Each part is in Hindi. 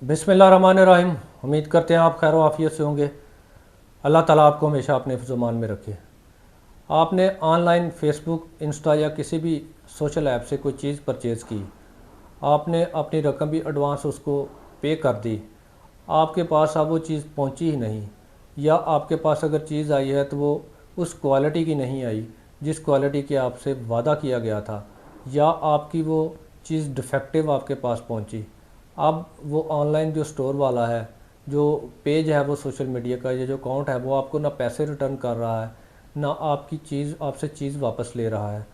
बिस्मिल्लाहिर्रहमानिर्रहीम। उम्मीद करते हैं आप खैर आफियत से होंगे। अल्लाह ताला आपको हमेशा अपने हिफ्ज़-ओ-मान में रखे। आपने ऑनलाइन फ़ेसबुक, इंस्टा या किसी भी सोशल ऐप से कोई चीज़ परचेज़ की, आपने अपनी रकम भी एडवांस उसको पे कर दी, आपके पास अब वो चीज़ पहुंची ही नहीं, या आपके पास अगर चीज़ आई है तो वो उस क्वालिटी की नहीं आई जिस क्वालिटी के आपसे वादा किया गया था, या आपकी वो चीज़ डिफेक्टिव आपके पास पहुंची। अब वो ऑनलाइन जो स्टोर वाला है, जो पेज है वो सोशल मीडिया का, या जो अकाउंट है वो आपको ना पैसे रिटर्न कर रहा है, ना आपकी चीज़ आपसे चीज़ वापस ले रहा है।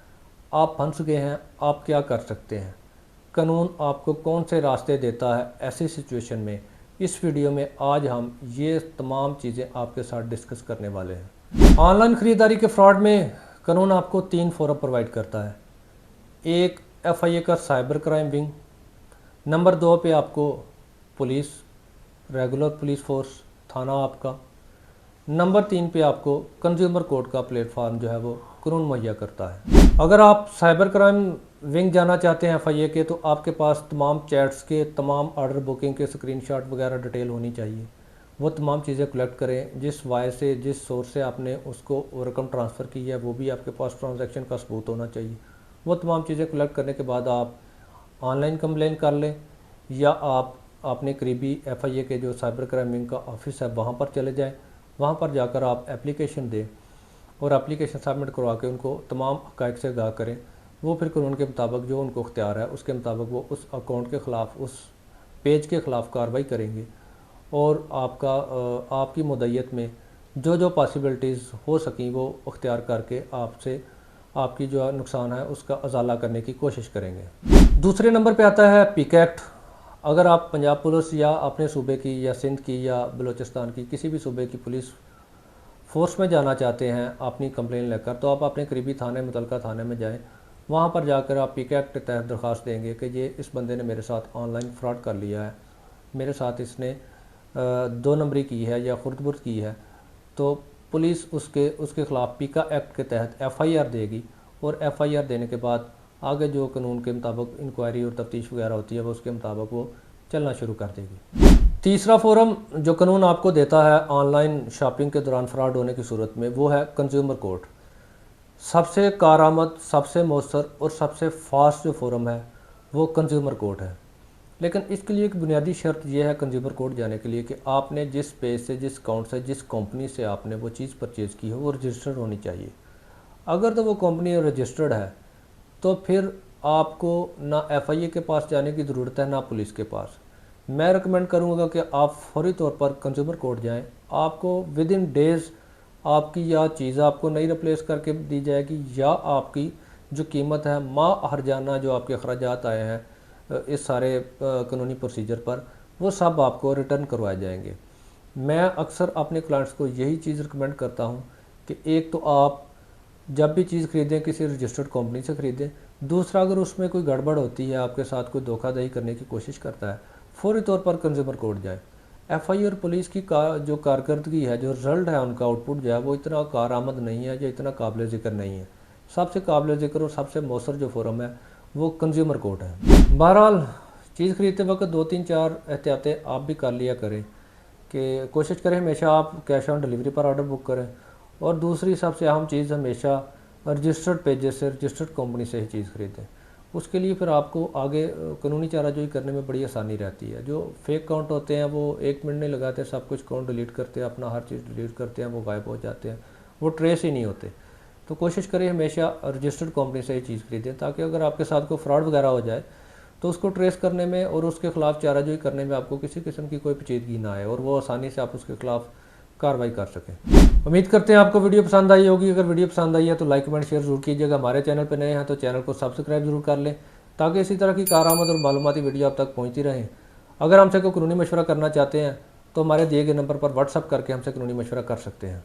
आप फंस गए हैं। आप क्या कर सकते हैं? कानून आपको कौन से रास्ते देता है ऐसी सिचुएशन में? इस वीडियो में आज हम ये तमाम चीज़ें आपके साथ डिस्कस करने वाले हैं। ऑनलाइन ख़रीदारी के फ्रॉड में कानून आपको 3 फोरम प्रोवाइड करता है। एक, एफआईए का साइबर क्राइम विंग। नंबर 2 पे आपको पुलिस, रेगुलर पुलिस फोर्स, थाना आपका। नंबर 3 पे आपको कंज्यूमर कोर्ट का प्लेटफार्म जो है वो कानून मुहैया करता है। अगर आप साइबर क्राइम विंग जाना चाहते हैं एफआईए के, तो आपके पास तमाम चैट्स के, तमाम ऑर्डर बुकिंग के स्क्रीनशॉट वगैरह डिटेल होनी चाहिए। वो तमाम चीज़ें कलेक्ट करें। जिस वाय से, जिस सोर्स से आपने उसको रकम ट्रांसफ़र की है, वो भी आपके पास ट्रांजैक्शन का सबूत होना चाहिए। वो तमाम चीज़ें कलेक्ट करने के बाद आप ऑनलाइन कंप्लेन कर लें, या आप अपने करीबी एफआईए के जो साइबर क्राइम विंग का ऑफिस है वहाँ पर चले जाएं। वहाँ पर जाकर आप एप्लीकेशन दें और एप्लीकेशन सबमिट करवा के उनको तमाम हक़ाइक़ से आगाह करें। वो फिर कानून के मुताबिक जो उनको इख्तियार है उसके मुताबिक वो उस अकाउंट के ख़िलाफ़, उस पेज के ख़िलाफ़ कार्रवाई करेंगे, और आपकी मुद्दत में जो जो पॉसिबिलिटीज़ हो सकें वो इख्तियार करके आपसे आपकी जो नुकसान है उसका अजाला करने की कोशिश करेंगे। दूसरे नंबर पे आता है पिक एक्ट। अगर आप पंजाब पुलिस या अपने सूबे की, या सिंध की, या बलूचिस्तान की, किसी भी सूबे की पुलिस फोर्स में जाना चाहते हैं अपनी कंप्लेन लेकर, तो आप अपने करीबी थाने, मुतलका थाने में जाएं। वहाँ पर जाकर आप पिक एक्ट के तहत दरख्वास्त देंगे कि ये इस बंदे ने मेरे साथ ऑनलाइन फ्रॉड कर लिया है, मेरे साथ इसने 2 नंबरी की है या खुर्द-बुर्द की है। तो पुलिस उसके ख़िलाफ़ पिका एक्ट के तहत एफआईआर देगी, और एफआईआर देने के बाद आगे जो कानून के मुताबिक इंक्वायरी और तफ्तीश वगैरह होती है वो उसके मुताबिक वो चलना शुरू कर देगी। तीसरा फोरम जो कानून आपको देता है ऑनलाइन शॉपिंग के दौरान फ्रॉड होने की सूरत में, वो है कंज्यूमर कोर्ट। सबसे कारआमद, सबसे मौसर और सबसे फास्ट जो फोरम है वो कंज्यूमर कोर्ट है। लेकिन इसके लिए एक बुनियादी शर्त यह है कंज्यूमर कोर्ट जाने के लिए कि आपने जिस पेज से, जिस अकाउंट से, जिस कंपनी से आपने वो चीज़ परचेज़ की है वो रजिस्टर्ड होनी चाहिए। अगर तो वो कंपनी रजिस्टर्ड है तो फिर आपको ना एफआईए के पास जाने की ज़रूरत है, ना पुलिस के पास। मैं रिकमेंड करूंगा कि आप फौरी तौर पर कंज्यूमर कोर्ट जाएं। आपको विद इन डेज़ आपकी या चीज़ आपको नई रिप्लेस करके दी जाएगी, या आपकी जो कीमत है माह हरजाना जो आपके अखराजात आए हैं इस सारे कानूनी प्रोसीजर पर, वो सब आपको रिटर्न करवाए जाएंगे। मैं अक्सर अपने क्लाइंट्स को यही चीज़ रिकमेंड करता हूँ कि एक तो आप जब भी चीज़ ख़रीदें किसी रजिस्टर्ड कंपनी से ख़रीदें। दूसरा, अगर उसमें कोई गड़बड़ होती है, आपके साथ कोई धोखाधड़ी करने की कोशिश करता है, फौरी तौर पर कंज्यूमर कोर्ट जाए। एफआईआर और पुलिस की जो कारकर्दगी है, जो रिज़ल्ट है, उनका आउटपुट जो है वो इतना कारआमद नहीं है या इतना काबिल ज़िक्र नहीं है। सबसे काबिल ज़िक्र और सबसे मौसर जो फोरम है वो कंज्यूमर कोर्ट है। बहरहाल चीज़ ख़रीदते वक्त 2-3-4 एहतियातें आप भी कर लिया करें कि कोशिश करें हमेशा आप कैश ऑन डिलीवरी पर ऑर्डर बुक करें, और दूसरी सबसे अहम चीज़, हमेशा रजिस्टर्ड पेजेस से, रजिस्टर्ड कंपनी से ही चीज़ ख़रीदें। उसके लिए फिर आपको आगे कानूनी चाराजोई करने में बड़ी आसानी रहती है। जो फेक अकाउंट होते हैं वो 1 मिनट नहीं लगाते, सब कुछ अकाउंट डिलीट करते हैं, अपना हर चीज़ डिलीट करते हैं, वो गायब हो जाते हैं, वो ट्रेस ही नहीं होते। तो कोशिश करें हमेशा रजिस्टर्ड कंपनी से ही चीज़ ख़रीदें, ताकि अगर आपके साथ कोई फ्रॉड वगैरह हो जाए तो उसको ट्रेस करने में और उसके ख़िलाफ़ चाराजोई करने में आपको किसी किस्म की कोई पेचीदगी ना आए, और वो आसानी से आप उसके ख़िलाफ़ कार्रवाई कर सकें। उम्मीद करते हैं आपको वीडियो पसंद आई होगी। अगर वीडियो पसंद आई है तो लाइक, कमेंट, शेयर ज़रूर कीजिएगा। हमारे चैनल पर नए हैं तो चैनल को सब्सक्राइब ज़रूर कर लें, ताकि इसी तरह की कारआमद और मालूमाती वीडियो आप तक पहुँचती रहें। अगर हमसे कोई कानूनी मशवरा करना चाहते हैं तो हमारे दिए गए नंबर पर व्हाट्सअप करके हमसे कानूनी मशवरा कर सकते हैं।